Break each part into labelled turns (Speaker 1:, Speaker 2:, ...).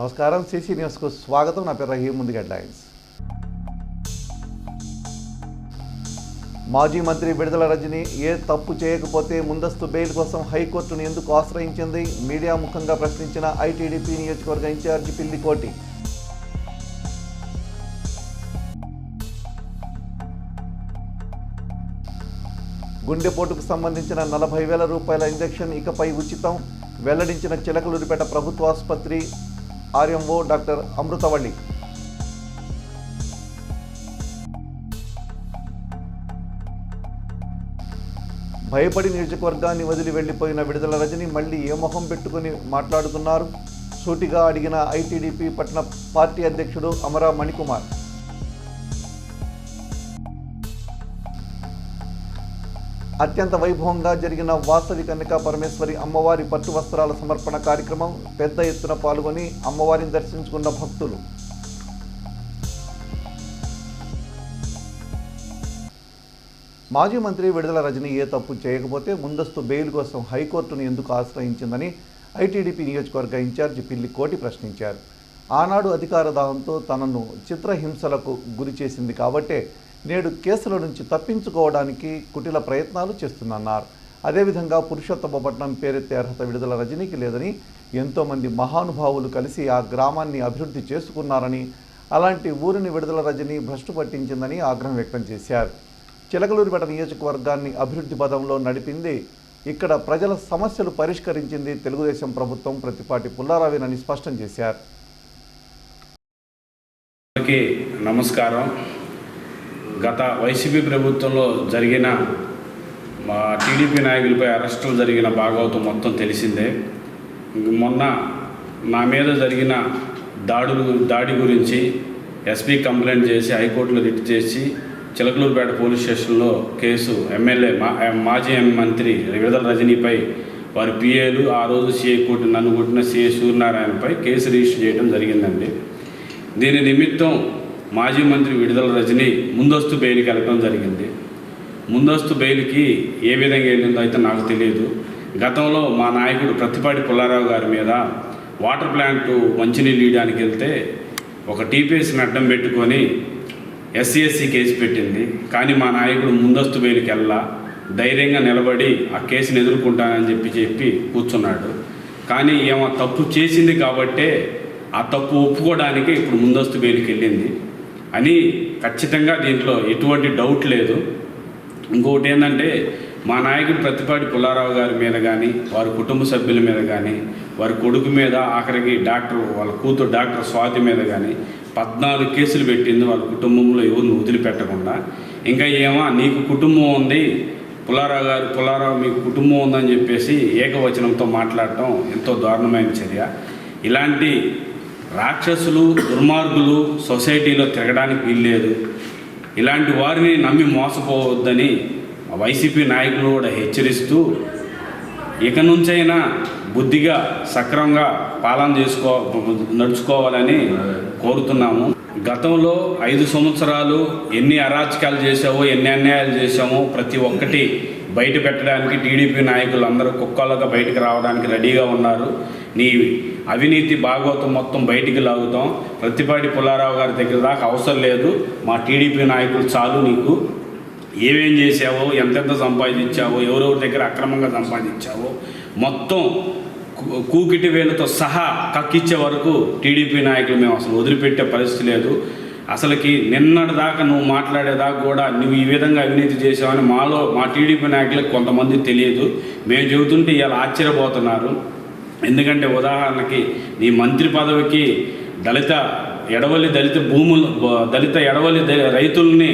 Speaker 1: నమస్కారం సిసి న్యూస్కు స్వాగతం. నా పేరు రహీం. ముందుగా హెడ్లైన్స్. మాజీ మంత్రి విడుదల రజని ఏ తప్పు చేయకపోతే ముందస్తు బెయిల్ కోసం హైకోర్టును ఎందుకు ఆశ్రయించింది? మీడియా ముఖంగా ప్రశ్నించిన ఐటీడీపీ నియోజకవర్గ ఇన్ఛార్జి పిల్లి కోటి. గుండెపోటుకు సంబంధించిన 40,000 రూపాయల ఇంజెక్షన్ ఇకపై ఉచితం వెల్లడించిన చిలకలూరిపేట ప్రభుత్వ ఆసుపత్రి ఆర్ఎంఓ డాక్టర్ అమృతవల్లి. భయపడి నియోజకవర్గాన్ని వదిలి వెళ్లిపోయిన విడుదల రజని మళ్లీ ఏ మొహం పెట్టుకుని మాట్లాడుతున్నారు? సూటిగా అడిగిన ఐటీడీపీ పట్టణ పార్టీ అధ్యక్షుడు అమరా మణికుమార్. అత్యంత వైభవంగా జరిగిన వాసవి కన్యకా పరమేశ్వరి అమ్మవారి పట్టు వస్త్రాల సమర్పణ కార్యక్రమం. పెద్ద ఎత్తున పాల్గొని అమ్మవారిని దర్శించుకున్న భక్తులు. మాజీ మంత్రి విడుదల రజని ఏ తప్పు చేయకపోతే ముందస్తు బెయిల్ కోసం హైకోర్టును ఎందుకు ఆశ్రయించిందని ఐటీడీపీ నియోజకవర్గ ఇన్ఛార్జి పిల్లి కోటి ప్రశ్నించారు. ఆనాడు అధికార దాహంతో తనను చిత్రహింసలకు గురి చేసింది కాబట్టే నేడు కేసుల నుంచి తప్పించుకోవడానికి కుటిల ప్రయత్నాలు చేస్తున్నారు. అదేవిధంగా పురుషోత్తమపట్నం పేరెత్తే అర్హత విడుదల రజనీకి లేదని ఎంతోమంది మహానుభావులు కలిసి ఆ గ్రామాన్ని అభివృద్ధి చేసుకున్నారని, అలాంటి ఊరిని విడుదల రజని భ్రష్టు పట్టించిందని ఆగ్రహం వ్యక్తం చేశారు. చిలకలూరిపేట నియోజకవర్గాన్ని అభివృద్ధి పదంలో నడిపింది, ఇక్కడ ప్రజల సమస్యలు పరిష్కరించింది తెలుగుదేశం ప్రభుత్వం, ప్రతిపాటి పుల్లారావేనని స్పష్టం చేశారు.
Speaker 2: నమస్కారం. గత వైసీపీ ప్రభుత్వంలో జరిగిన టీడీపీ నాయకులపై అరెస్టులు జరిగిన భాగవతం మొత్తం తెలిసిందే. మొన్న నా మీద జరిగిన దాడి గురించి ఎస్పీ కంప్లైంట్ చేసి హైకోర్టులో రిట్ చేసి చిలకలూరుపేట పోలీస్ స్టేషన్లో కేసు ఎమ్మెల్యే మాజీ మంత్రి విడుదల రజనీపై వారి పిఏలు ఆ రోజు సిఐ కోర్టు నన్ను కొట్టిన సిఐ సూర్యనారాయణపై కేసు రిజిస్టర్ చేయడం జరిగిందండి. దీని నిమిత్తం మాజీ మంత్రి విడుదల రజని ముందస్తు బెయిల్కి వెళ్ళడం జరిగింది. ముందస్తు బెయిల్కి ఏ విధంగా వెళ్ళిందో అయితే నాకు తెలియదు. గతంలో మా నాయకుడు ప్రతిపాటి పుల్లారావు గారి మీద వాటర్ ప్లాంట్ మంచినీళ్ళు ఇవ్వడానికి వెళ్తే ఒక టీపీఎస్ని అడ్డం పెట్టుకొని ఎస్సీ కేసు పెట్టింది. కానీ మా నాయకుడు ముందస్తు బెయిల్కి వెళ్ళా ధైర్యంగా నిలబడి ఆ కేసును ఎదుర్కొంటానని చెప్పి కూర్చున్నాడు. కానీ ఏమో తప్పు చేసింది కాబట్టే ఆ తప్పు ఒప్పుకోవడానికి ఇప్పుడు ముందస్తు బెయిల్కి వెళ్ళింది అని ఖచ్చితంగా దీంట్లో ఎటువంటి డౌట్ లేదు. ఇంకొకటి ఏంటంటే మా నాయకుడు ప్రతిపాటి పుల్లారావు గారి మీద కానీ వారి కుటుంబ సభ్యుల మీద కానీ వారి కొడుకు మీద ఆఖరికి వాళ్ళ కూతురు డాక్టర్ స్వాతి మీద కానీ 14 కేసులు పెట్టింది. వాళ్ళ కుటుంబంలో ఎవరిని వదిలిపెట్టకుండా. ఇంకా ఏమో నీకు కుటుంబం ఉంది పుల్లారావు మీకు కుటుంబం ఉందని చెప్పేసి ఏకవచనంతో మాట్లాడటం ఎంతో దారుణమైన చర్య. ఇలాంటి రాక్షసులు దుర్మార్గులు సొసైటీలో తిరగడానికి వీల్లేదు. ఇలాంటి వారిని నమ్మి మోసపోవద్దని వైసీపీ నాయకులు కూడా హెచ్చరిస్తూ ఇక నుంచైనా బుద్ధిగా సక్రమంగా పాలన నడుచుకోవాలని కోరుతున్నాము. గతంలో 5 సంవత్సరాలు ఎన్ని అరాచకాలు చేసావో ఎన్ని అన్యాయాలు చేసామో ప్రతి ఒక్కటి బయట పెట్టడానికి టీడీపీ నాయకులు అందరూ కుక్కలుగా బయటకు రావడానికి రెడీగా ఉన్నారు. నీ అవినీతి భాగవతం మొత్తం బయటికి లాగుతాం. ప్రతిపాటి పుల్లారావు గారి దగ్గర దాకా అవసరం లేదు. మా టీడీపీ నాయకులు చాలు. నీకు ఏమేం చేసావో ఎంతెంత సంపాదించావో ఎవరెవరి దగ్గర అక్రమంగా సంపాదించావో మొత్తం కూకిటి వేలతో సహా కక్కిచ్చే వరకు టీడీపీ నాయకులు మేము అసలు వదిలిపెట్టే పరిస్థితి లేదు. అసలుకి నిన్నటిదాకా నువ్వు మాట్లాడేదాకా కూడా నువ్వు ఈ విధంగా అవినీతి చేసావని మా టీడీపీ నాయకులకు కొంతమంది తెలియదు. మేము చెబుతుంటే ఇలా ఆశ్చర్యపోతున్నారు. ఎందుకంటే ఉదాహరణకి నీ మంత్రి పదవికి దళిత ఎడవలి రైతుల్ని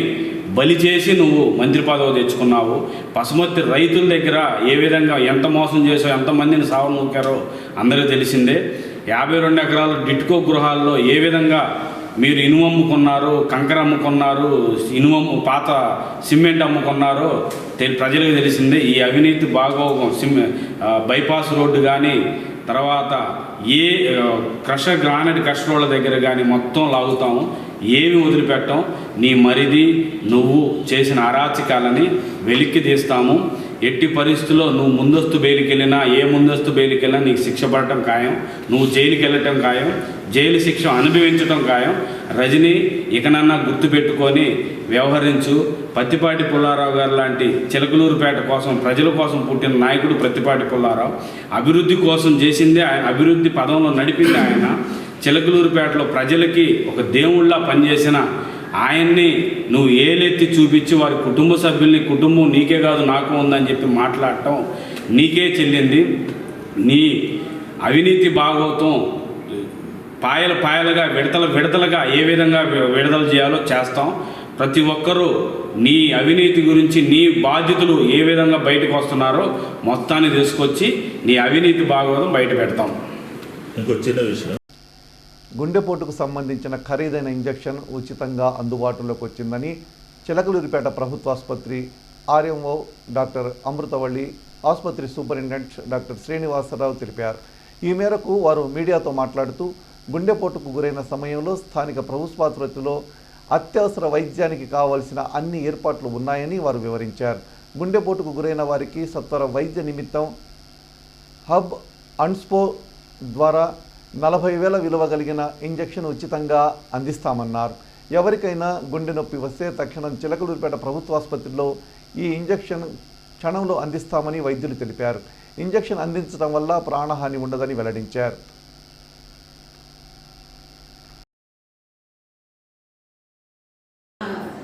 Speaker 2: బలి చేసి నువ్వు మంత్రి పదవి తెచ్చుకున్నావు. పసుమర్తి రైతుల దగ్గర ఏ విధంగా ఎంత మోసం చేసావు, ఎంతమందిని సావనూకారో అందరూ తెలిసిందే. 52 ఎకరాల డిట్కో గృహాల్లో ఏ విధంగా మీరు ఇనుము అమ్ముకున్నారు, కంకర అమ్ముకున్నారు, పాత సిమెంట్ అమ్ముకున్నారో ప్రజలకు తెలిసిందే. ఈ అవినీతి భాగోగం బైపాస్ రోడ్డు కానీ తర్వాత గ్రానైట్ క్రషర్ల దగ్గర కానీ మొత్తం లాగుతాము. ఏమి వదిలిపెట్టాం. నీ మరిది నువ్వు చేసిన అరాచకాలని వెలిక్కి తీస్తాము. ఎట్టి పరిస్థితుల్లో నువ్వు ముందస్తు బెయిల్కి వెళ్ళినా, ఏ ముందస్తు బెయిల్కి వెళ్ళినా నీకు శిక్ష పడటం ఖాయం, నువ్వు జైలుకి వెళ్ళటం ఖాయం, జైలు శిక్ష అనుభవించడం ఖాయం. రజనీ ఇకనన్నా గుర్తుపెట్టుకొని వ్యవహరించు. పత్తిపాటి పుల్లారావు గారు లాంటి చిలకలూరుపేట కోసం, ప్రజల కోసం పుట్టిన నాయకుడు పత్తిపాటి పుల్లారావు. అభివృద్ధి కోసం చేసిందే ఆయన, అభివృద్ధి పదంలో నడిపింది ఆయన. చిలకలూరుపేటలో ప్రజలకి ఒక దేవుళ్ళ పనిచేసిన ఆయన్ని నువ్వు ఏలెత్తి చూపించి వారి కుటుంబ సభ్యుల్ని, కుటుంబం నీకే కాదు నాకు ఉందని చెప్పి మాట్లాడటం నీకే చెల్లింది. నీ అవినీతి భాగవతం పాయలు పాయలుగా, విడతలుగా ఏ విధంగా విడుదల చేయాలో చేస్తాం. ప్రతి ఒక్కరూ నీ అవినీతి గురించి, నీ బాధ్యతలు ఏ విధంగా బయటకు వస్తున్నారో మొత్తాన్ని తీసుకొచ్చి నీ అవినీతి భాగవతం బయట పెడతాం.
Speaker 3: ఇంకో చిన్న విషయం,
Speaker 1: గుండెపోటుకు సంబంధించిన ఖరీదైన ఇంజెక్షన్ ఉచితంగా అందుబాటులోకి వచ్చిందని చిలకలూరిపేట ప్రభుత్వాసుపత్రి ఆర్ఎంఓ డాక్టర్ అమృతవల్లి, ఆసుపత్రి సూపరింటెండెంట్ డాక్టర్ శ్రీనివాసరావు తెలిపారు. ఈ మేరకు వారు మీడియాతో మాట్లాడుతూ గుండెపోటుకు గురైన సమయంలో స్థానిక ప్రభుత్వాసుపత్రిలో అత్యవసర వైద్యానికి కావాల్సిన అన్ని ఏర్పాట్లు ఉన్నాయని వారు వివరించారు. గుండెపోటుకు గురైన వారికి సత్వర వైద్య నిమిత్తం హబ్ అన్స్పో ద్వారా 40,000 విలువ కలిగిన ఇంజెక్షన్ ఉచితంగా అందిస్తామన్నారు. ఎవరికైనా గుండె నొప్పి వస్తే తక్షణం చిలకలూరిపేట ప్రభుత్వాసుపత్రిలో ఈ ఇంజెక్షన్ క్షణంలో అందిస్తామని వైద్యులు తెలిపారు. ఇంజెక్షన్ అందించడం వల్ల ప్రాణహాని ఉండదని వెల్లడించారు.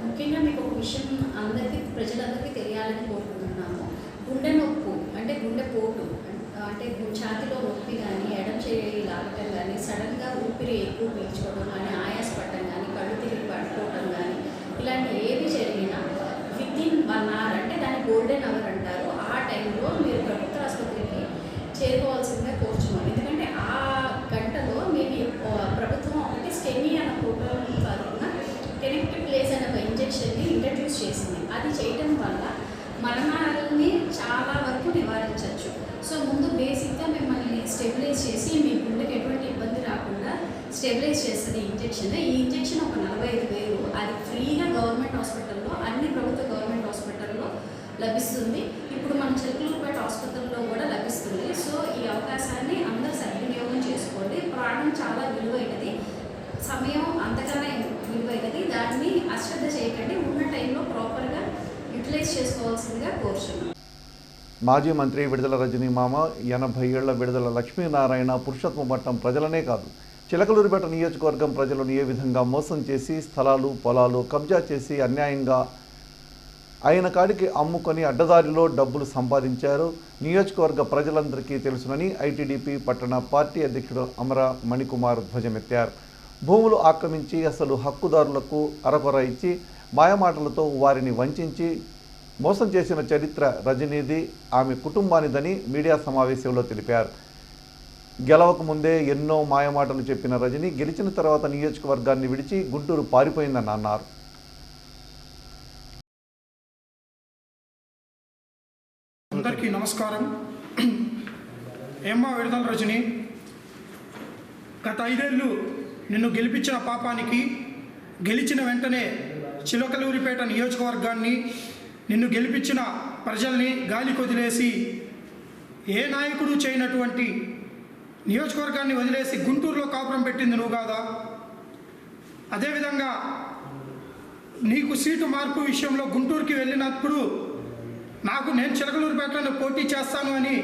Speaker 4: ముఖ్యంగా మీకు ఒక విషయం ప్రజలందరికీ తెలియాలని కోరుకుంటున్నాము. గుండె నొప్పు అంటే గుండెపోటు అంటే ఛాతిలో నొప్పి కానీ, ఎడం చేయి లాగటం కానీ, సడన్గా ఊపిరి ఎక్కువ పీల్చుకోవడం కానీ, ఆయాసపడటం కానీ, కళ్ళు తిరిగి పడిపోవడం కానీ, ఇలాంటి ఏవి జరిగినా వితిన్ 1 hour అంటే దాన్ని గోల్డెన్ అవర్ అంటారు. ఆ టైంలో మీరు ప్రభుత్వ ఆసుపత్రికి చేరుకోవాల్సిందిగా కోరుచున్నాం. ఎందుకంటే ఆ గంటలో మేము ప్రభుత్వం ఒకటి స్టెమీ అన్న ప్రోగ్రామ్ తరఫున కనెక్టివ్ ప్లేస్ అనే ఒక ఇంజెక్షన్ని ఇంట్రడ్యూస్ చేసింది. అది చేయటం వల్ల మరణాలని చాలా వరకు నివారించవచ్చు. సో ముందు బేసిక్గా మిమ్మల్ని స్టెబిలైజ్ చేసి మీ గుండెకి ఎటువంటి ఇబ్బంది రాకుండా స్టెబిలైజ్ చేస్తుంది ఇంజెక్షన్. ఈ ఇంజెక్షన్ ఒక 45,000 అది ఫ్రీగా గవర్నమెంట్ హాస్పిటల్లో, అన్ని ప్రభుత్వ గవర్నమెంట్ హాస్పిటల్లో లభిస్తుంది. ఇప్పుడు మన చిలకలూరుపేట హాస్పిటల్లో కూడా లభిస్తుంది. సో ఈ అవకాశాన్ని అందరూ సద్వినియోగం చేసుకోండి. ప్రాణం చాలా విలువైనది, సమయం అంతకన్నా విలువైనది. దాన్ని అశ్రద్ధ చేయకండి. ఉన్న టైంలో ప్రాపర్గా యూటిలైజ్ చేసుకోవాల్సిందిగా కోరుచున్నాం.
Speaker 1: మాజీ మంత్రి విడుదల రజనీ మామ, 80 ఏళ్ల విడుదల లక్ష్మీనారాయణ పురుషత్వ మట్టం ప్రజలనే కాదు, చిలకలూరిపేట నియోజకవర్గం ప్రజలను ఏ విధంగా మోసం చేసి స్థలాలు, పొలాలు కబ్జా చేసి అన్యాయంగా ఆయన కాడికి అమ్ముకొని అడ్డదారిలో డబ్బులు సంపాదించారు నియోజకవర్గ ప్రజలందరికీ తెలుసునని ఐటీడీపీ పట్టణ పార్టీ అధ్యక్షుడు అమర మణికుమార్ ధ్వజమెత్తారు. భూములు ఆక్రమించి అసలు హక్కుదారులకు అరకొర ఇచ్చి మాయమాటలతో వారిని వంచి మోసం చేసిన చరిత్ర రజనీది, ఆమె కుటుంబానిదని మీడియా సమావేశంలో తెలిపారు. గెలవక ముందే ఎన్నో మాయమాటలు చెప్పిన రజనీ గెలిచిన తర్వాత నియోజకవర్గాన్ని విడిచి గుంటూరు పారిపోయిందని అన్నారు.
Speaker 5: అందరికీ నమస్కారం. ఏమ్మా విడుదల రజనీ, గత 5 ఏళ్ళు నిన్ను గెలిపించిన పాపానికి, గెలిచిన వెంటనే చిలకలూరిపేట నియోజకవర్గాన్ని, నిన్ను గెలిపించిన ప్రజల్ని గాలికి వదిలేసి, ఏ నాయకుడు చేయనటువంటి నియోజకవర్గాన్ని వదిలేసి గుంటూరులో కాపురం పెట్టింది నువ్వు కాదా? అదేవిధంగా నీకు సీటు మార్పు విషయంలో గుంటూరుకి వెళ్ళినప్పుడు నేను చిలకలూరుపేటలో పోటీ చేస్తాను అని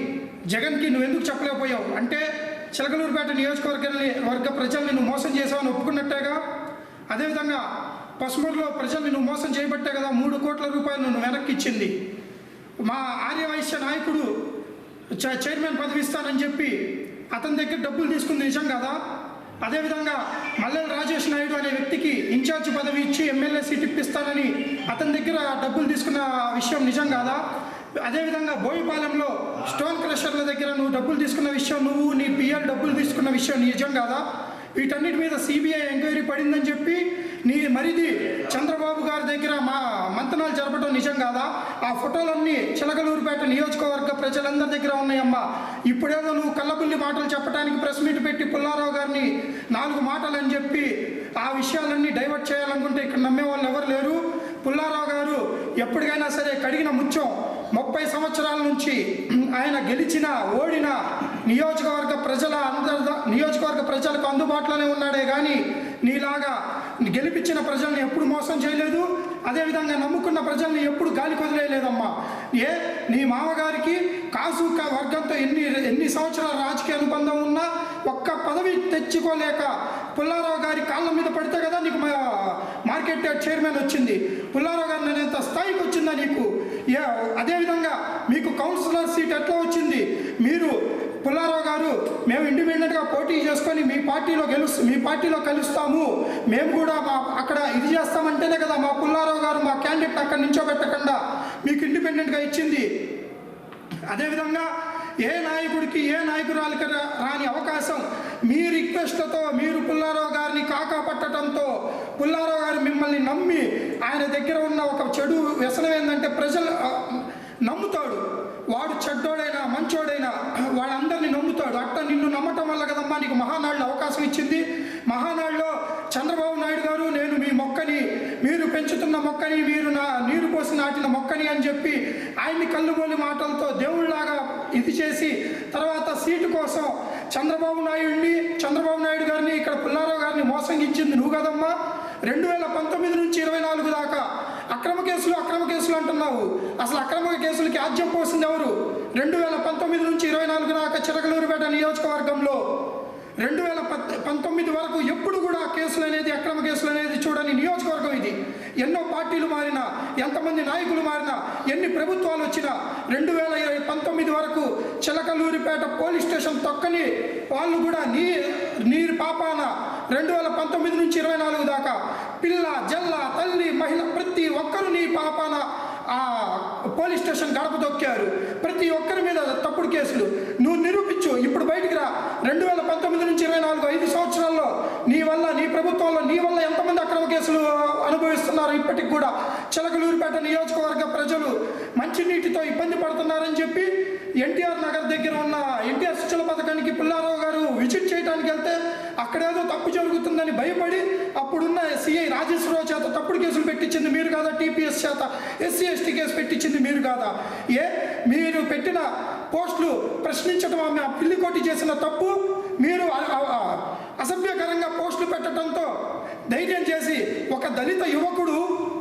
Speaker 5: జగన్కి నువ్వు ఎందుకు చెప్పలేకపోయావు? అంటే చిలకలూరుపేట నియోజకవర్గ ప్రజల్ని నువ్వు మోసం చేసావని ఒప్పుకున్నట్టేగా. అదేవిధంగా పసుమూరులో ప్రజల్ని నువ్వు మోసం చేయబట్టే కదా 3 కోట్ల రూపాయలు నువ్వు వెనక్కి ఇచ్చింది. మా ఆర్యవైశ్య నాయకుడు చైర్మన్ పదవి ఇస్తానని చెప్పి అతని దగ్గర డబ్బులు తీసుకుంది నిజం కదా? అదేవిధంగా మల్లెల రాజేష్ నాయుడు అనే వ్యక్తికి ఇన్ఛార్జ్ పదవి ఇచ్చి ఎమ్మెల్యే సీట్ ఇప్పిస్తానని అతని దగ్గర డబ్బులు తీసుకున్న విషయం నిజం కాదా? అదేవిధంగా బోయిపాలెంలో స్టోన్ క్రషర్ల దగ్గర నువ్వు డబ్బులు తీసుకున్న విషయం, నువ్వు నీ పిఎల్ డబ్బులు తీసుకున్న విషయం నిజం కాదా? వీటన్నిటి మీద సిబిఐ ఎంక్వైరీ పడిందని చెప్పి నీ మరిది చంద్రబాబు గారి దగ్గర మా మంతనాలు జరపడం నిజం కాదా? ఆ ఫోటోలన్నీ చిలకలూరుపేట నియోజకవర్గ ప్రజలందరి దగ్గర ఉన్నాయమ్మా. ఇప్పుడేదో నువ్వు కళ్ళబుల్లి మాటలు చెప్పడానికి ప్రెస్ మీట్ పెట్టి పుల్లారావు గారిని 4 మాటలు అని చెప్పి ఆ విషయాలన్నీ డైవర్ట్ చేయాలనుకుంటే ఇక్కడ నమ్మే వాళ్ళు ఎవరు లేరు. పుల్లారావు గారు ఎప్పటికైనా సరే కడిగిన ముత్యం, 30 సంవత్సరాల నుంచి ఆయన గెలిచిన ఓడిన నియోజకవర్గ ప్రజలకు అందుబాటులోనే ఉన్నాడే కానీ నీలాగా గెలిపించిన ప్రజల్ని ఎప్పుడు మోసం చేయలేదు. అదేవిధంగా నమ్ముకున్న ప్రజల్ని ఎప్పుడు గాలి కొదిలేయలేదమ్మా. నీ మామగారికి కాసు వర్గంతో ఎన్ని సంవత్సరాల రాజకీయ అనుబంధం ఉన్నా ఒక్క పదవి తెచ్చుకోలేక పుల్లారావు గారి కాళ్ళ మీద పడితే కదా నీకు మార్కెట్ చైర్మన్ వచ్చింది. పుల్లారావు గారు నేనంత స్థాయికి వచ్చిందా నీకు? అదేవిధంగా మీకు కౌన్సిలర్ సీట్ ఎట్లా వచ్చింది? మీరు పుల్లారావు గారు మేము ఇండిపెండెంట్గా పోటీ చేసుకొని మీ పార్టీలో కలుస్తాము, మేము కూడా అక్కడ ఇది చేస్తామంటేనే కదా మా పుల్లారావు గారు మా క్యాండిడేట్ అక్కడ నించోబెట్టకుండా మీకు ఇండిపెండెంట్గా ఇచ్చింది. అదేవిధంగా ఏ నాయకుడికి ఏ నాయకురాలికి రాని అవకాశం మీ రిక్వెస్ట్తో మీరు పుల్లారావు గారిని కాకాపట్టడంతో పుల్లారావు గారు మిమ్మల్ని నమ్మి ఆయన దగ్గర ఉన్న ఒక చెడు వ్యసనం ఏంటంటే ప్రజలు నమ్ముతాడు. వాడు చెడ్డోడైనా మంచోడైనా వాళ్ళందరినీ నమ్ముతాడు. అట్లా నిన్ను నమ్మటం వల్ల కదమ్మా నీకు మహానాడులో అవకాశం ఇచ్చింది. మహానాడులో చంద్రబాబు నాయుడు గారు నేను మీ మొక్కని, మీరు పెంచుతున్న మొక్కని, మీరు నీరు పోసి నాటిన మొక్కని అని చెప్పి ఆయన్ని కళ్ళుబోలి మాటలతో దేవుళ్ళలాగా ఇది చేసి తర్వాత సీటు కోసం చంద్రబాబు నాయుడు గారిని ఇక్కడ పుల్లారావు గారిని మోసంగించింది నువ్వు కదమ్మా. 2019 నుంచి 24 దాకా అక్రమ కేసులు అంటున్నావు. అసలు అక్రమ కేసులకి ఆజ్యం పోసింది ఎవరు? 2019 నుంచి 24 దాకా చిలకలూరిపేట నియోజకవర్గంలో 2019 వరకు ఎప్పుడు కూడా అక్రమ కేసులు అనేది చూడని నియోజకవర్గం ఇది. ఎన్నో పార్టీలు మారినా, ఎంతమంది నాయకులు మారినా, ఎన్ని ప్రభుత్వాలు వచ్చినా 2019 వరకు చిలకలూరిపేట పోలీస్ స్టేషన్ తొక్కని వాళ్ళు కూడా నీరు పాపాన 2019 నుంచి 24 దాకా పిల్ల జల్ల తల్లి మహిళ ప్రతి ఒక్కరు నీ పాపాన ఆ పోలీస్ స్టేషన్ గడప దొక్కారు. ప్రతి ఒక్కరి మీద తప్పుడు కేసులు. నువ్వు నిరూపించు, ఇప్పుడు బయటికి రా. 2019 నుంచి 24 5 సంవత్సరాల్లో నీ ప్రభుత్వంలో నీ వల్ల ఎంతమంది అక్రమ కేసులు అనుభవిస్తున్నారు? ఇప్పటికి కూడా చిలకలూరిపేట నియోజకవర్గ ప్రజలు మంచినీటితో ఇబ్బంది పడుతున్నారని చెప్పి ఎన్టీఆర్ నగర్ దగ్గర ఉన్న ఎన్టీఆర్ శిక్షల పథకానికి పుల్లారావు గారు విజిట్ చేయడానికి వెళ్తే అక్కడేదో తప్పు జరుగుతుందని భయపడి అప్పుడున్న సిఐ రాజేశ్వరరావు చేత తప్పుడు కేసులు పెట్టించింది మీరు కాదా? టీపీఎస్ చేత SC ST కేసు పెట్టించింది మీరు కాదా? మీరు పెట్టిన పోస్టులు ప్రశ్నించడం ఆమె పిల్లికోటి చేసిన తప్పు. మీరు అసభ్యకరంగా పోస్టులు పెట్టడంతో ధైర్యం చేసి ఒక దళిత యువకుడు,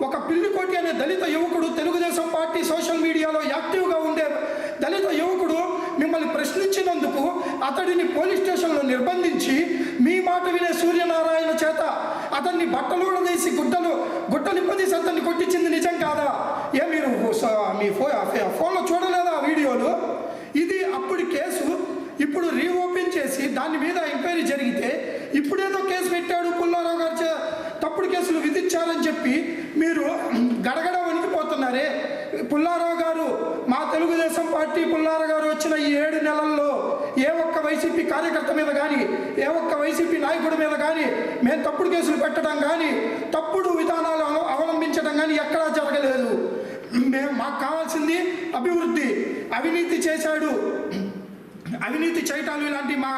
Speaker 5: ఒక పిల్లికోటి అనే దళిత యువకుడు, తెలుగుదేశం పార్టీ సోషల్ మీడియాలో యాక్టివ్గా ఉండే దళిత యువకుడు మిమ్మల్ని ప్రశ్నించినందుకు అతడిని పోలీస్ స్టేషన్లో నిర్బంధించి మీ మాట వినే సూర్యనారాయణ చేత అతన్ని బట్టలు తీసి గుట్టలిప్పదీసి అతన్ని కొట్టించింది నిజం కాదా? మీరు మీ ఫోన్లో చూడలేదా వీడియోలు? ఇది అప్పుడు కేసు. ఇప్పుడు రీఓపెన్ చేసి దాని మీద ఎంక్వైరీ జరిగితే ఇప్పుడేదో కేసు పెట్టాడు పుల్లారావు గారు తప్పుడు కేసులు విధించారని చెప్పి మీరు గడగడ వణికిపోతున్నారే. పుల్లారావు గారు మా తెలుగుదేశం పార్టీ పుల్లారావు గారు వచ్చిన ఈ 7 నెలల్లో ఏ ఒక్క వైసీపీ కార్యకర్త మీద కానీ, ఏ ఒక్క వైసీపీ నాయకుడి మీద కానీ మేము తప్పుడు కేసులు పెట్టడం కానీ, తప్పుడు విధానాలు అవలంబించడం కానీ ఎక్కడా జరగలేదు. మాకు కావాల్సింది అభివృద్ధి. అవినీతి చేశాడు, అవినీతి చేయటాలు ఇలాంటి మా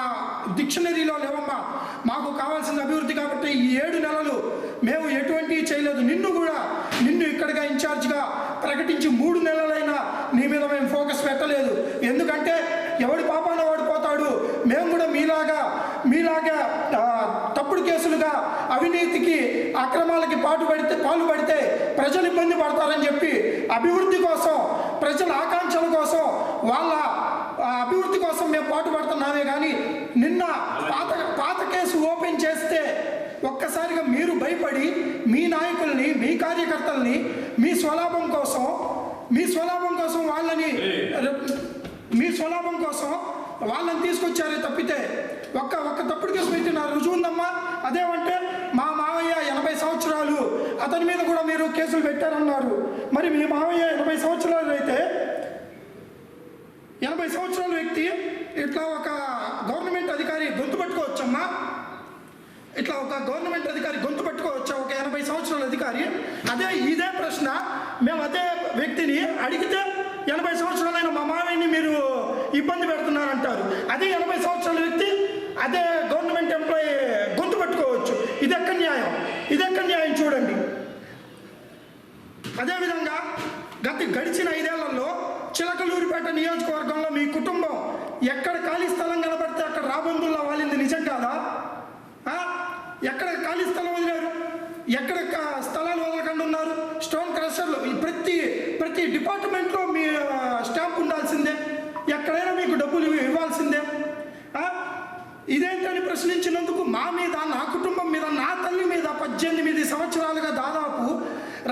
Speaker 5: డిక్షనరీలో లేవమ్మా. మాకు కావాల్సిన అభివృద్ధి. కాబట్టి ఈ 7 నెలలు మేము ఎటువంటివి చేయలేదు. నిన్ను ఇక్కడిగా ఇన్ఛార్జ్గా ప్రకటించి 3 నెలలైనా నీ మీద మేము ఫోకస్ పెట్టలేదు. ఎందుకంటే ఎవడి పాపాన వాడు పోతాడు. మేము కూడా మీలాగా తప్పుడు కేసులుగా అవినీతికి అక్రమాలకి పాల్పడితే ప్రజలు ఇబ్బంది పడతారని చెప్పి అభివృద్ధి కోసం, ప్రజల ఆకాంక్షల కోసం, వాళ్ళ అభివృద్ధి కోసం మేము పాటుపడుతున్నామే. కానీ నిన్న పాత కేసు ఓపెన్ చేస్తే ఒక్కసారిగా మీరు భయపడి మీ నాయకుల్ని, మీ కార్యకర్తల్ని మీ స్వలాభం కోసం వాళ్ళని తీసుకొచ్చారే తప్పితే ఒక్క తప్పుడు కేసు పెట్టిన రుజువు ఉందమ్మా. అదేమంటే మా మావయ్య 80 సంవత్సరాలు, అతని మీద కూడా మీరు కేసులు పెట్టారన్నారు. మరి మీ మావయ్య 80 సంవత్సరాలు అయితే 80 సంవత్సరాల వ్యక్తి ఇట్లా ఒక గవర్నమెంట్ అధికారి గొంతు పట్టుకోవచ్చమ్మా? ఇట్లా ఒక గవర్నమెంట్ అధికారి గొంతు పట్టుకోవచ్చా? ఒక 80 సంవత్సరాల అధికారి? ఇదే ప్రశ్న మేము అదే వ్యక్తిని అడిగితే 80 సంవత్సరాలైన మా మావయ్యని మీరు ఇబ్బంది పెడుతున్నారంటారు. అదే 80 సంవత్సరాల వ్యక్తి అదే గవర్నమెంట్ ఎంప్లాయీ గొంతు పట్టుకోవచ్చు. ఇదెక్కడ న్యాయం చూడండి. అదేవిధంగా గడిచిన 5 ఏళ్లలో నియోజకవర్గంలో మీ కుటుంబం ఎక్కడ ఖాళీ స్థలం కనబడితే అక్కడ రాబందుల్లో వాలింది నిజం కాదా? ఎక్కడ ఖాళీ స్థలం వదిలేరు? ఎక్కడ స్థలాలు వదలకుండా ఉన్నారు? స్టోన్ క్రషర్లు ప్రతి డిపార్ట్మెంట్లో మీ స్టాంప్ ఉండాల్సిందే, ఎక్కడైనా మీకు డబ్బులు ఇవ్వాల్సిందే. ఇదేంటని ప్రశ్నించినందుకు మా మీద, నా కుటుంబం మీద, నా తల్లి మీద 18 సంవత్సరాలుగా దాదాపు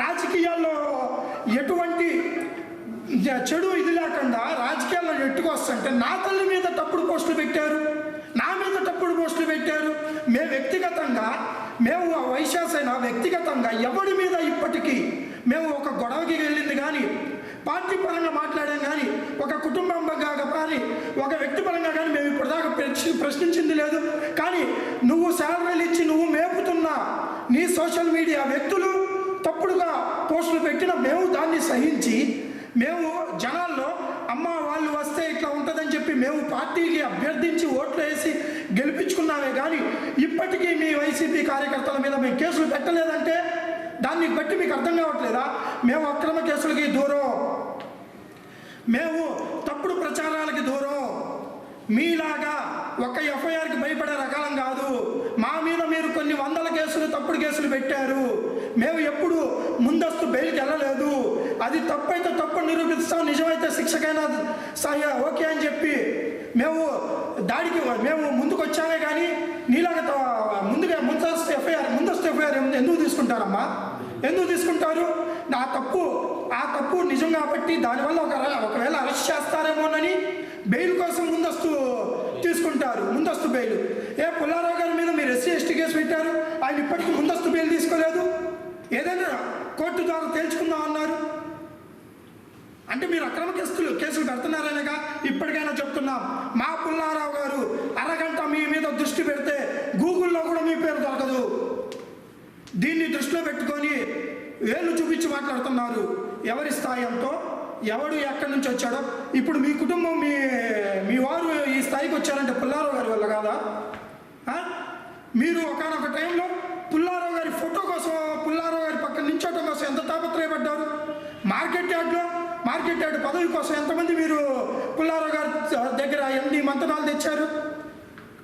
Speaker 5: రాజకీయాల్లో ఎటువంటి చెడు ఇది లేకుండా రాజకీయాల్లో ఎట్టుకొస్తుంటే నా తల్లి మీద తప్పుడు పోస్టులు పెట్టారు, నా మీద తప్పుడు పోస్టులు పెట్టారు. మేము వ్యక్తిగతంగా, మేము వైశాసైన వ్యక్తిగతంగా ఎవరి మీద ఇప్పటికీ మేము ఒక గొడవకి వెళ్ళింది కానీ, పార్టీ పరంగా మాట్లాడాం కానీ, ఒక కుటుంబంగా కానీ, ఒక వ్యక్తి పరంగా కానీ మేము ఇప్పటిదాకా ప్రశ్నించింది లేదు. కానీ నువ్వు శాలరీలు ఇచ్చి నువ్వు మేపుతున్న నీ సోషల్ మీడియా వ్యక్తులు తప్పుడుగా పోస్టులు పెట్టిన మేము దాన్ని సహించి, మేము జనాల్లో అమ్మ వాళ్ళు వస్తే ఇట్లా ఉంటుందని చెప్పి మేము పార్టీకి అభ్యర్థించి ఓట్లు వేసి గెలిపించుకున్నామే. కానీ ఇప్పటికీ మీ వైసీపీ కార్యకర్తల మీద మేము కేసులు పెట్టలేదంటే దాన్ని బట్టి మీకు అర్థం కావట్లేదా? మేము అక్రమ కేసులకి దూరం, మేము తప్పుడు ప్రచారాలకి దూరం, మీలాగా ఒక ఎఫ్ఐఆర్కి భయపడే రకాలం కాదు. మా మీద మీరు కొన్ని వందల కేసులు, తప్పుడు కేసులు పెట్టారు. మేము ఎప్పుడు ముందస్తు బెయిల్కి వెళ్ళలేదు. అది తప్పైతే తప్పు నిరూపిస్తాం, నిజమైతే శిక్షకైనా ఓకే అని చెప్పి మేము దాడికి ముందుకు వచ్చామే. కానీ నీలాగా ముందస్తు ఎఫ్ఐఆర్ ఎందుకు తీసుకుంటారమ్మా? ఎందుకు తీసుకుంటారు? ఆ తప్పు నిజం కాబట్టి దానివల్ల ఒకవేళ అరెస్ట్ చేస్తారేమోనని బెయిల్ కోసం ముందస్తు తీసుకుంటారు, ముందస్తు బెయిల్. పుల్లారావు గారి మీద మీరు SC ST కేసు పెట్టారు, ఆయన ఇప్పటికీ ముందస్తు బెయిల్ తీసుకోలేదు. ఏదైనా కోర్టు ద్వారా తేల్చుకుందాం అన్నారు. అంటే మీరు అక్రమ కేసులు పెడుతున్నారనేగా ఇప్పటికైనా చెప్తున్నాం. మా పుల్లారావు గారు అరగంట మీ మీద దృష్టి పెడితే గూగుల్లో కూడా మీ పేరు దొరకదు. దీన్ని దృష్టిలో పెట్టుకొని వేళ్ళు చూపించి మాట్లాడుతున్నారు. ఎవరి స్థాయి ఎంతో, ఎవడు ఎక్కడి నుంచి వచ్చాడో. ఇప్పుడు మీ కుటుంబం, మీ వారు ఈ స్థాయికి వచ్చారంటే పుల్లారావు గారి వల్ల కాదా? మీరు ఒకనొక టైంలో పుల్లారావు గారి ఫోటో కోసం, పుల్లారావు గారి పక్కన నించోటం కోసం ఎంత తాపత్రయపడ్డారు? మార్కెట్ యార్డ్ పదవి కోసం ఎంతమంది మీరు పుల్లారావు గారి దగ్గర ఎన్ని మంతనాలు తెచ్చారు?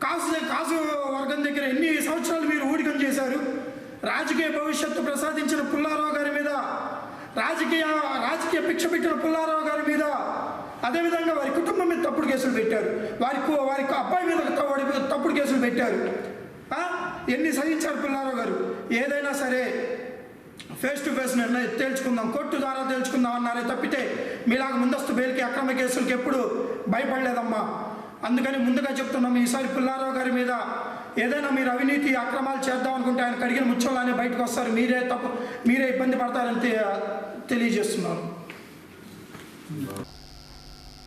Speaker 5: కాసు వర్గం దగ్గర ఎన్ని సంవత్సరాలు మీరు ఊడికం చేశారు? రాజకీయ భవిష్యత్తు ప్రసాదించిన పుల్లారావు గారి మీద, రాజకీయ భిక్ష పెట్టిన పుల్లారావు గారి మీద, అదేవిధంగా వారి కుటుంబం మీద తప్పుడు కేసులు పెట్టారు, వారి అబ్బాయి మీద తప్పుడు కేసులు పెట్టారు. ఎన్ని సహించారు పుల్లారావు గారు? ఏదైనా సరే ఫేస్ టు ఫేస్ నిర్ణయం తేల్చుకుందాం, కోర్టు ద్వారా తేల్చుకుందాం అన్నారే తప్పితే మీలాగా ముందస్తు బెయిల్కి, అక్రమ కేసులకి ఎప్పుడు భయపడలేదమ్మా. అందుకని ముందుగా చెప్తున్నాం, ఈసారి పుల్లారావు గారి మీద ఏదైనా మీరు అవినీతి అక్రమాలు చేద్దాం అనుకుంటే ఆయన కడిగిన ముచ్చోళ్ళనే బయటకు వస్తారు, మీరే ఇబ్బంది పడతారని తెలియజేస్తున్నాను.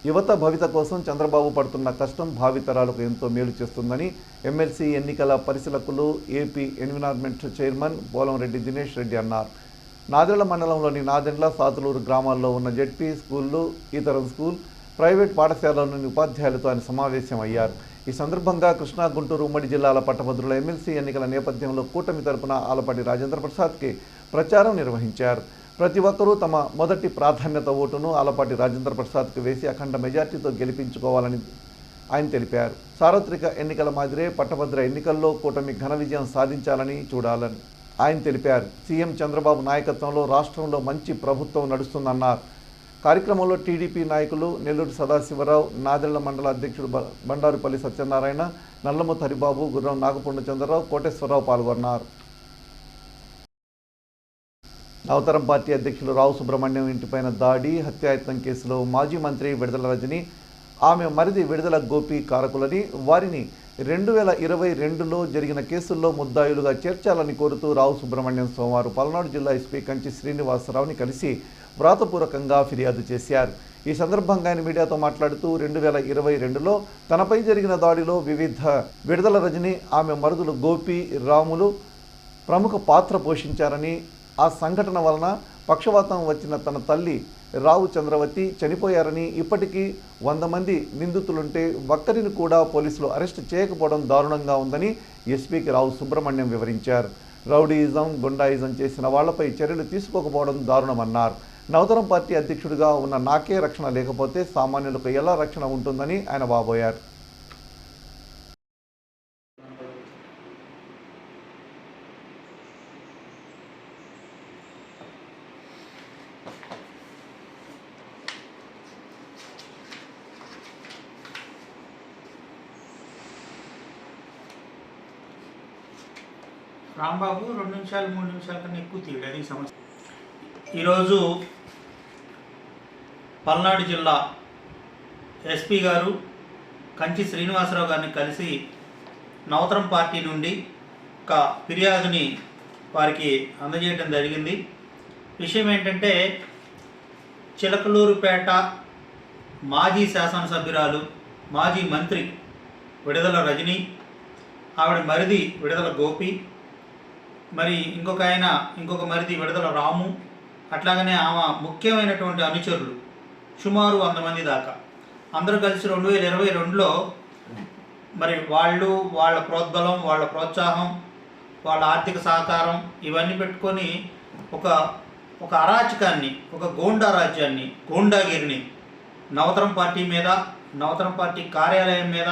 Speaker 1: యువత భవిత కోసం చంద్రబాబు పడుతున్న కష్టం భావితరాలకు ఎంతో మేలు చేస్తుందని ఎమ్మెల్సీ ఎన్నికల పరిశీలకులు AP environment chairman Polamreddy Dinesh Reddy అన్నారు. నాదెండ్ల మండలంలోని నాదెండ్ల, సాతులూరు గ్రామాల్లో ఉన్న జెడ్పీ స్కూళ్లు, ఈతరం స్కూల్, ప్రైవేట్ పాఠశాలలోని ఉపాధ్యాయులతో ఆయన సమావేశం అయ్యారు. ఈ సందర్భంగా కృష్ణా, గుంటూరు ఉమ్మడి జిల్లాల పట్టభద్రుల ఎమ్మెల్సీ ఎన్నికల నేపథ్యంలో కూటమి తరపున ఆలపాటి రాజేంద్ర ప్రసాద్కి ప్రచారం నిర్వహించారు. ప్రతి ఒక్కరూ తమ మొదటి ప్రాధాన్యత ఓటును ఆలపాటి రాజేంద్ర ప్రసాద్కి వేసి అఖండ మెజార్టీతో గెలిపించుకోవాలని ఆయన తెలిపారు. సార్వత్రిక ఎన్నికల మాదిరే పట్టభద్ర ఎన్నికల్లో కూటమి ఘన విజయం సాధించాలని చూడాలని ఆయన తెలిపారు. సీఎం చంద్రబాబు నాయకత్వంలో రాష్ట్రంలో మంచి ప్రభుత్వం నడుస్తుందన్నారు. కార్యక్రమంలో టీడీపీ నాయకులు నెల్లూరు సదాశివరావు, నాదెళ్ల మండల అధ్యక్షుడు బండారుపల్లి సత్యనారాయణ, నల్లమూత హరిబాబు, గుర్రం నాగపూర్ణ చంద్రరావు, కోటేశ్వరరావు పాల్గొన్నారు. నవతరం పార్టీ అధ్యక్షులు రావు సుబ్రహ్మణ్యం ఇంటిపైన దాడి, హత్యాయత్నం కేసులో మాజీ మంత్రి విడుదల రజని, ఆమె మరిది విడుదల గోపి కారకులని, వారిని 2022లో జరిగిన కేసుల్లో ముద్దాయిలుగా చేర్చాలని కోరుతూ రావు సుబ్రహ్మణ్యం సోమవారం పల్నాడు జిల్లా ఎస్పీ కంచి శ్రీనివాసరావుని కలిసి వ్రాతపూర్వకంగా ఫిర్యాదు చేశారు. ఈ సందర్భంగా ఆయన మీడియాతో మాట్లాడుతూ 2022లో తనపై జరిగిన దాడిలో విడుదల రజని, ఆమె మరుదులు గోపి, రాములు ప్రముఖ పాత్ర పోషించారని, ఆ సంఘటన వలన పక్షవాతం వచ్చిన తన తల్లి రావు చంద్రవతి చనిపోయారని, ఇప్పటికీ 100 మంది నిందితులుంటే ఒక్కరిని కూడా పోలీసులు అరెస్ట్ చేయకపోవడం దారుణంగా ఉందని ఎస్పీకి రావు సుబ్రహ్మణ్యం వివరించారు. రౌడీయిజం, గుండాయిజం చేసిన వాళ్లపై చర్యలు తీసుకోకపోవడం దారుణమన్నారు. నవతరం పార్టీ అధ్యక్షుడిగా ఉన్న నాకే రక్షణ లేకపోతే సామాన్యులకు ఎలా రక్షణ ఉంటుందని ఆయన వాపోయారు.
Speaker 6: రాంబాబు 2 నిమిషాలు 3 నిమిషాల కన్నా ఎక్కువ తీయడు, అది సమస్య. ఈరోజు పల్నాడు జిల్లా ఎస్పీ గారు కంచి శ్రీనివాసరావు గారిని కలిసి నవతరం పార్టీ నుండి ఒక ఫిర్యాదుని వారికి అందజేయడం జరిగింది. విషయం ఏంటంటే చిలకలూరుపేట మాజీ శాసనసభ్యురాలు మాజీ మంత్రి విడుదల రజని, ఆవిడ మరిది విడుదల గోపి, మరి ఇంకొక మరిది విడుదల రాము, అట్లాగనే ఆమె ముఖ్యమైనటువంటి అనుచరులు సుమారు 100 మంది దాకా అందరూ కలిసి 2022లో మరి వాళ్ళ ప్రోద్బలం, వాళ్ళ ప్రోత్సాహం, వాళ్ళ ఆర్థిక సహకారం ఇవన్నీ పెట్టుకొని ఒక అరాచకాన్ని, ఒక గోండా రాజ్యాన్ని, గోండాగిరిని నవతరం పార్టీ మీద, నవతరం పార్టీ కార్యాలయం మీద,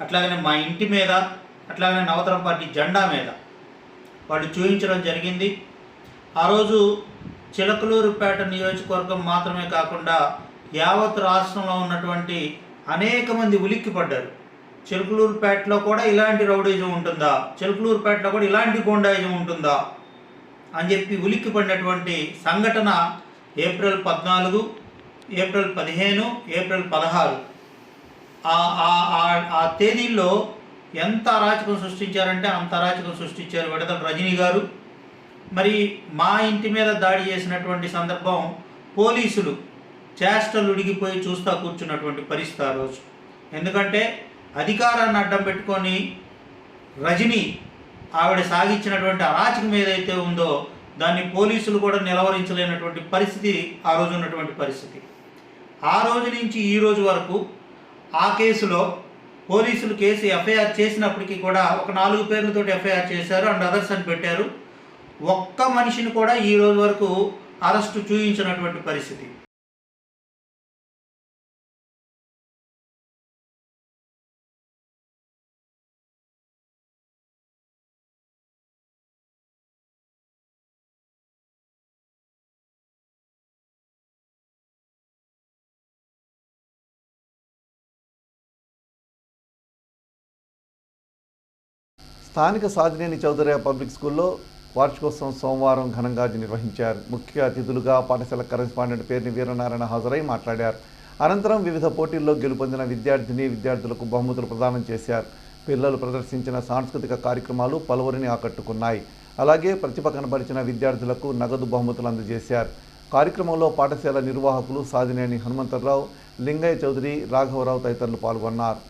Speaker 6: అట్లాగనే మా ఇంటి మీద, అట్లాగనే నవతరం పార్టీ జెండా మీద వాళ్ళు చూపించడం జరిగింది. ఆ రోజు చిలకలూరుపేట నియోజకవర్గం మాత్రమే కాకుండా యావత్ రాష్ట్రంలో ఉన్నటువంటి అనేక మంది ఉలిక్కిపడ్డారు. చిలకలూరుపేటలో కూడా ఇలాంటి రౌడీజం ఉంటుందా, చిలకలూరుపేటలో కూడా ఇలాంటి గోండాయిజం ఉంటుందా అని చెప్పి ఉలిక్కిపడినటువంటి సంఘటన ఏప్రిల్ 14, ఏప్రిల్ 15, ఏప్రిల్ 16 ఆ తేదీల్లో ఎంత అరాచకం సృష్టించారంటే అంత అరాచకం సృష్టించారు విడుదల రజనీ గారు. మరి మా ఇంటి మీద దాడి చేసినటువంటి సందర్భం పోలీసులు చేష్టలు ఉడిగిపోయి చూస్తూ కూర్చున్నటువంటి పరిస్థితి ఆ రోజు. ఎందుకంటే అధికారాన్ని అడ్డం పెట్టుకొని రజనీ ఆవిడ సాగించినటువంటి అరాచకం ఏదైతే ఉందో దాన్ని పోలీసులు కూడా నిలవరించలేనటువంటి పరిస్థితి ఆ రోజు ఉన్నటువంటి పరిస్థితి. ఆ రోజు నుంచి ఈ రోజు వరకు ఆ కేసులో పోలీసులు కేసు ఎఫ్ఐఆర్ చేసినప్పటికీ కూడా ఒక 4 పేర్లతో ఎఫ్ఐఆర్ చేశారు, అండ్ అదర్స్ అని పెట్టారు. ఒక్క మనిషిని కూడా ఈ రోజు వరకు అరెస్టు చూయించినటువంటి పరిస్థితి.
Speaker 1: స్థానిక సాదినేని చౌదరియా పబ్లిక్ స్కూల్లో వార్షికోత్సవం సోమవారం ఘనంగా నిర్వహించారు. ముఖ్య అతిథులుగా పాఠశాల కరెస్పాండెంట్ పేర్ని వీరనారాయణ హాజరై మాట్లాడారు. అనంతరం వివిధ పోటీల్లో గెలుపొందిన విద్యార్థులకు బహుమతులు ప్రదానం చేశారు. పిల్లలు ప్రదర్శించిన సాంస్కృతిక కార్యక్రమాలు పలువురిని ఆకట్టుకున్నాయి. అలాగే ప్రతిభ కనబరిచిన విద్యార్థులకు నగదు బహుమతులు అందజేశారు. కార్యక్రమంలో పాఠశాల నిర్వాహకులు సాదినేని హనుమంతరావు, లింగయ్య చౌదరి, రాఘవరావు తదితరులు పాల్గొన్నారు.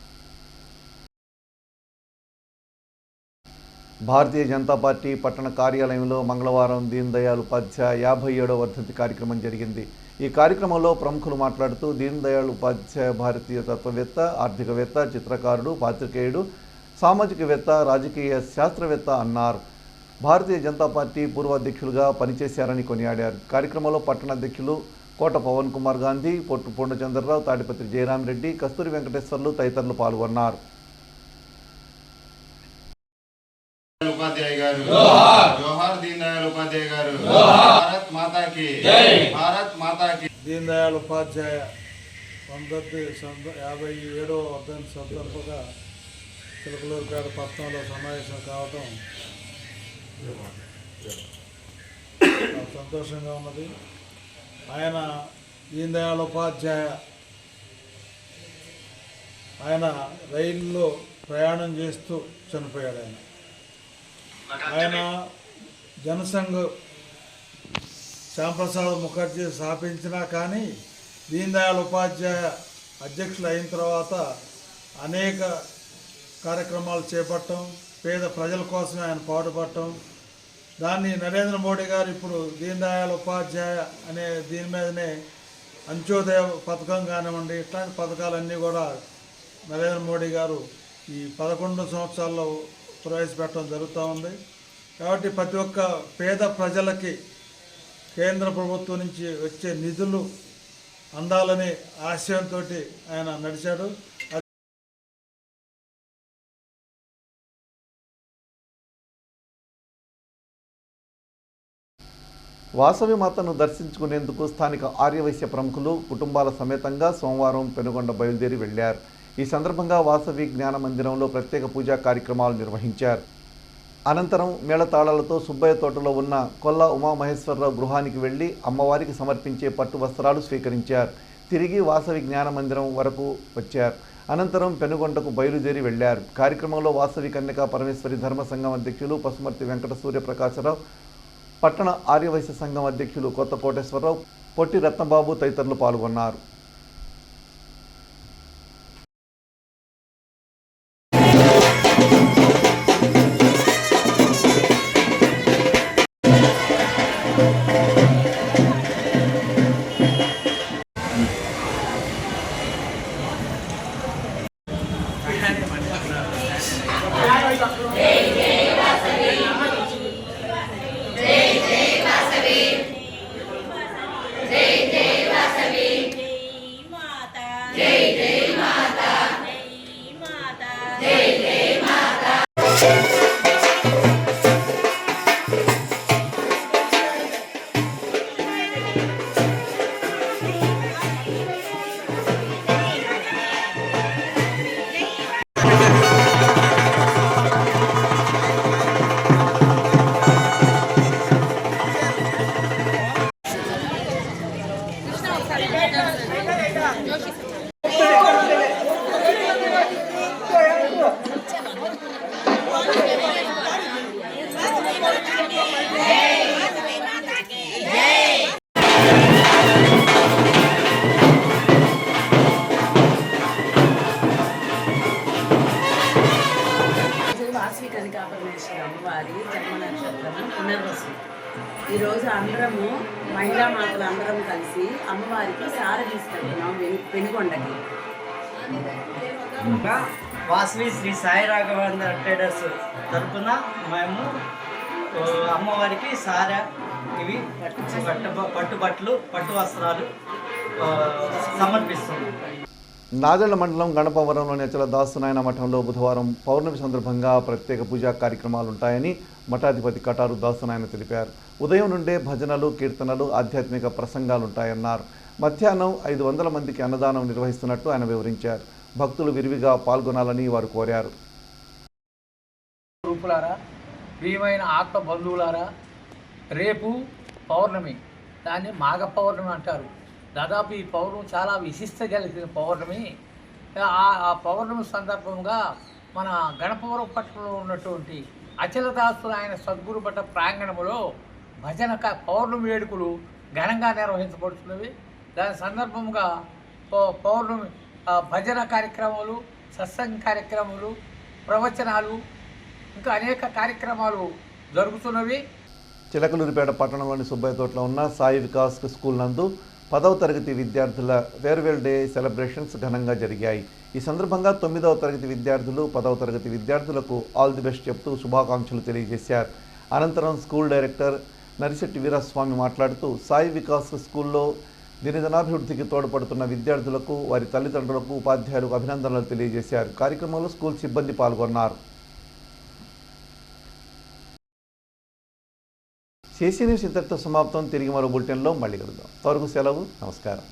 Speaker 1: భారతీయ జనతా పార్టీ పట్టణ కార్యాలయంలో మంగళవారం దీన్ దయాళ్ ఉపాధ్యాయ 57వ వర్ధంతి కార్యక్రమం జరిగింది. ఈ కార్యక్రమంలో ప్రముఖులు మాట్లాడుతూ దీన్ దయాళ్ ఉపాధ్యాయ భారతీయ తత్వవేత్త, ఆర్థికవేత్త, చిత్రకారుడు, పాత్రికేయుడు, సామాజికవేత్త, రాజకీయ శాస్త్రవేత్త అన్నారు. భారతీయ జనతా పార్టీ పూర్వ అధ్యక్షులుగా పనిచేశారని కొనియాడారు. కార్యక్రమంలో పట్టణ అధ్యక్షులు కోట పవన్ కుమార్ గాంధీ, పొట్టు పూర్ణచంద్రరావు, తాడిపత్రి జయరామరెడ్డి, కస్తూరి వెంకటేశ్వర్లు తదితరులు పాల్గొన్నారు.
Speaker 7: ఉపాధ్యాయ గారు జోహార్, దీన్ దయాళ్ ఉపాధ్యాయ గారు, భారత్ మాతా కి జై, భారత్ మాతా కి.
Speaker 8: దీన్ దయాళ్ ఉపాధ్యాయ 57వ వర్ధంతి సందర్భంగా చిలకలూరుపేట పట్టణంలో సమావేశం కావడం సంతోషంగా ఉన్నది. ఆయన దీన్ దయాళ్ ఉపాధ్యాయ రైల్లో ప్రయాణం చేస్తూ చనిపోయాడు. ఆయన జనసంఘ్ శ్యాంప్రసాద్ ముఖర్జీ స్థాపించినా కానీ దీన్ దయాళ్ ఉపాధ్యాయ అధ్యక్షులు అయిన తర్వాత అనేక కార్యక్రమాలు చేపట్టడం, పేద ప్రజల కోసమే ఆయన పాటుపడటం, దాన్ని నరేంద్ర మోడీ గారు ఇప్పుడు దీన్ దయాళ్ ఉపాధ్యాయ అనే దీని మీదనే అంత్యోదయ పథకం కానివ్వండి, ఇట్లాంటి పథకాలన్నీ కూడా నరేంద్ర మోడీ గారు ఈ 11 సంవత్సరాల్లో ప్రవేశపెట్టడం జరుగుతూ ఉంది. కాబట్టి ప్రతి ఒక్క పేద ప్రజలకి కేంద్ర ప్రభుత్వం నుంచి వచ్చే నిధులు అందాలనే ఆశయంతో ఆయన నడిచాడు.
Speaker 1: వాసవి మాతను దర్శించుకునేందుకు స్థానిక ఆర్యవైశ్య ప్రముఖులు కుటుంబాల సమేతంగా సోమవారం పెనుగొండ బయలుదేరి వెళ్లారు. ఈ సందర్భంగా వాసవి జ్ఞాన మందిరంలో ప్రత్యేక పూజా కార్యక్రమాలు నిర్వహించారు. అనంతరం మేళతాళాలతో సుబ్బయ్య తోటలో ఉన్న కొల్ల ఉమామహేశ్వరరావు గృహానికి వెళ్లి అమ్మవారికి సమర్పించే పట్టు వస్త్రాలు స్వీకరించారు. తిరిగి వాసవి జ్ఞాన మందిరం వరకు వచ్చారు. అనంతరం పెనుగొండకు బయలుదేరి వెళ్లారు. కార్యక్రమంలో వాసవి కన్యకా పరమేశ్వరి ధర్మ సంఘం అధ్యక్షులు పసుమర్తి వెంకట సూర్యప్రకాశరావు, పట్టణ ఆర్యవైశ్య సంఘం అధ్యక్షులు కొత్త కోటేశ్వరరావు, పొట్టి రత్నబాబు తదితరులు పాల్గొన్నారు.
Speaker 9: వాసవి కన్యకా పరమేశ్వరి అమ్మవారి జన్మ నక్షత్రము పునర్వసు. ఈరోజు అందరము మహిళా మాతలు అందరం కలిసి అమ్మవారికి సార తీసుకెళ్తున్నాం పెనుగొండకి.
Speaker 10: వాసవి శ్రీ సాయి రాఘవేంద్ర ట్రేడర్స్ తరఫున మేము అమ్మవారికి సార, ఇవి పట్టుబట్టలు, పట్టు వస్త్రాలు సమర్పిస్తున్నాం.
Speaker 1: నాదెళ్ల మండలం గణపవరంలోని అచల దాసునాయన మఠంలో బుధవారం పౌర్ణమి సందర్భంగా ప్రత్యేక పూజా కార్యక్రమాలు ఉంటాయని మఠాధిపతి కటారు దాసునాయన తెలిపారు. ఉదయం నుండే భజనలు, కీర్తనలు, ఆధ్యాత్మిక ప్రసంగాలుంటాయన్నారు. మధ్యాహ్నం 500 మందికి అన్నదానం నిర్వహిస్తున్నట్టు ఆయన వివరించారు. భక్తులు విరివిగా పాల్గొనాలని వారు కోరారు.
Speaker 11: రూపులారా, ప్రియమైన ఆత్మ బంధువులారా, రేపు పౌర్ణమి, దాన్ని మాఘ పౌర్ణమి అంటారు. దాదాపు ఈ పౌర్ణమి చాలా విశిష్ట కలిగిన పౌర్ణమి. ఆ పౌర్ణమి సందర్భంగా మన గణపవరం పట్టణంలో ఉన్నటువంటి అచలదాసు ఆయన సద్గురు భట్ట ప్రాంగణంలో భజన పౌర్ణమి వేడుకలు ఘనంగా నిర్వహించబడుతున్నవి. దాని సందర్భంగా పౌర్ణమి భజన కార్యక్రమాలు, సత్సంగ కార్యక్రమాలు, ప్రవచనాలు, ఇంకా అనేక కార్యక్రమాలు జరుగుతున్నవి.
Speaker 1: చిలకలూరిపేట పట్టణంలోని సుబ్బయ్య తోటలో ఉన్న సాయి వికాస్ స్కూల్ నందు 10వ తరగతి విద్యార్థుల ఫేర్వెల్ డే సెలబ్రేషన్స్ ఘనంగా జరిగాయి. ఈ సందర్భంగా 9వ తరగతి విద్యార్థులు 10వ తరగతి విద్యార్థులకు ఆల్ ది బెస్ట్ చెప్తూ శుభాకాంక్షలు తెలియజేశారు. అనంతరం స్కూల్ డైరెక్టర్ నరిశెట్టి వీరస్వామి మాట్లాడుతూ సాయి వికాస్ స్కూల్లో దినదినాభివృద్ధికి తోడ్పడుతున్న విద్యార్థులకు, వారి తల్లిదండ్రులకు, ఉపాధ్యాయులకు అభినందనలు తెలియజేశారు. కార్యక్రమంలో స్కూల్ సిబ్బంది పాల్గొన్నారు. CC న్యూస్ ఇంతటితో సమాప్తం. తిరిగి మరో బులెటిన్లో మళ్ళీ కలుద్దాం. అంతవరకు సెలవు. నమస్కారం.